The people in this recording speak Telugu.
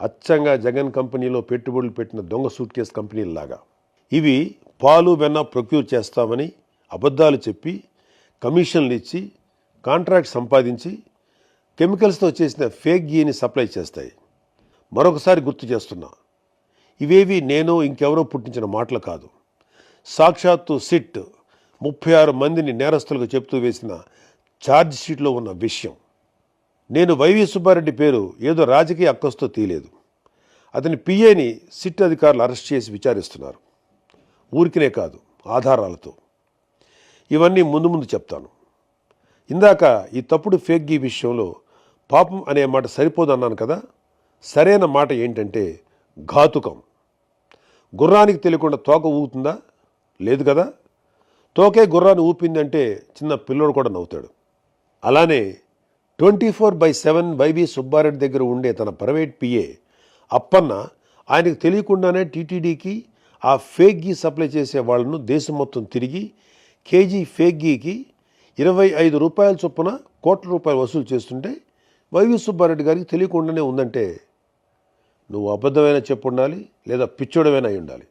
అచ్చంగా జగన్ కంపెనీలో పెట్టుబడులు పెట్టిన దొంగ సూట్ కేసు కంపెనీలాగా. ఇవి పాలు వెన్న ప్రొక్యూర్ చేస్తామని అబద్ధాలు చెప్పి కమిషన్లు ఇచ్చి కాంట్రాక్ట్ సంపాదించి కెమికల్స్తో చేసిన ఫేక్ గీని సప్లై చేస్తాయి. మరొకసారి గుర్తు చేస్తున్నా, ఇవేవి నేను ఇంకెవరో పుట్టించిన మాటలు కాదు. సాక్షాత్తు సిట్ 36 మందిని నేరస్తులుగా చెప్తూ వేసిన ఛార్జ్ షీట్లో ఉన్న విషయం. నేను వైవి సుబ్బారెడ్డి పేరు ఏదో రాజకీయ అక్కస్తో తీయలేదు. అతని పిఏని సిట్ అధికారులు అరెస్ట్ చేసి విచారిస్తున్నారు. ఊరికినే కాదు, ఆధారాలతో. ఇవన్నీ ముందు ముందు చెప్తాను. ఇందాక ఈ తప్పుడు ఫేక్ గీ విషయంలో పాపం అనే మాట సరిపోదన్నాను కదా. సరైన మాట ఏంటంటే ఘాతుకం. గుర్రానికి తెలియకుండా తోక ఊగుతుందా? లేదు కదా. తోకే గుర్రాన్ని ఊపిందంటే చిన్న పిల్లోడు కూడా నవ్వుతాడు. అలానే 24/7 వైవి సుబ్బారెడ్డి దగ్గర ఉండే తన ప్రైవేట్ పిఏ అప్పన్న ఆయనకు తెలియకుండానే టీటీడీకి ఆ ఫేక్ గీ సప్లై చేసే వాళ్ళను దేశం మొత్తం తిరిగి కేజీ ఫేక్ గీకి 25 రూపాయల చొప్పున కోట్ల రూపాయలు వసూలు చేస్తుంటే వైవి సుబ్బారెడ్డి గారికి తెలియకుండానే ఉందంటే నువ్వు అబద్ధమైనా చెప్పు ఉండాలి, లేదా పిచ్చోడమైనా అయి ఉండాలి.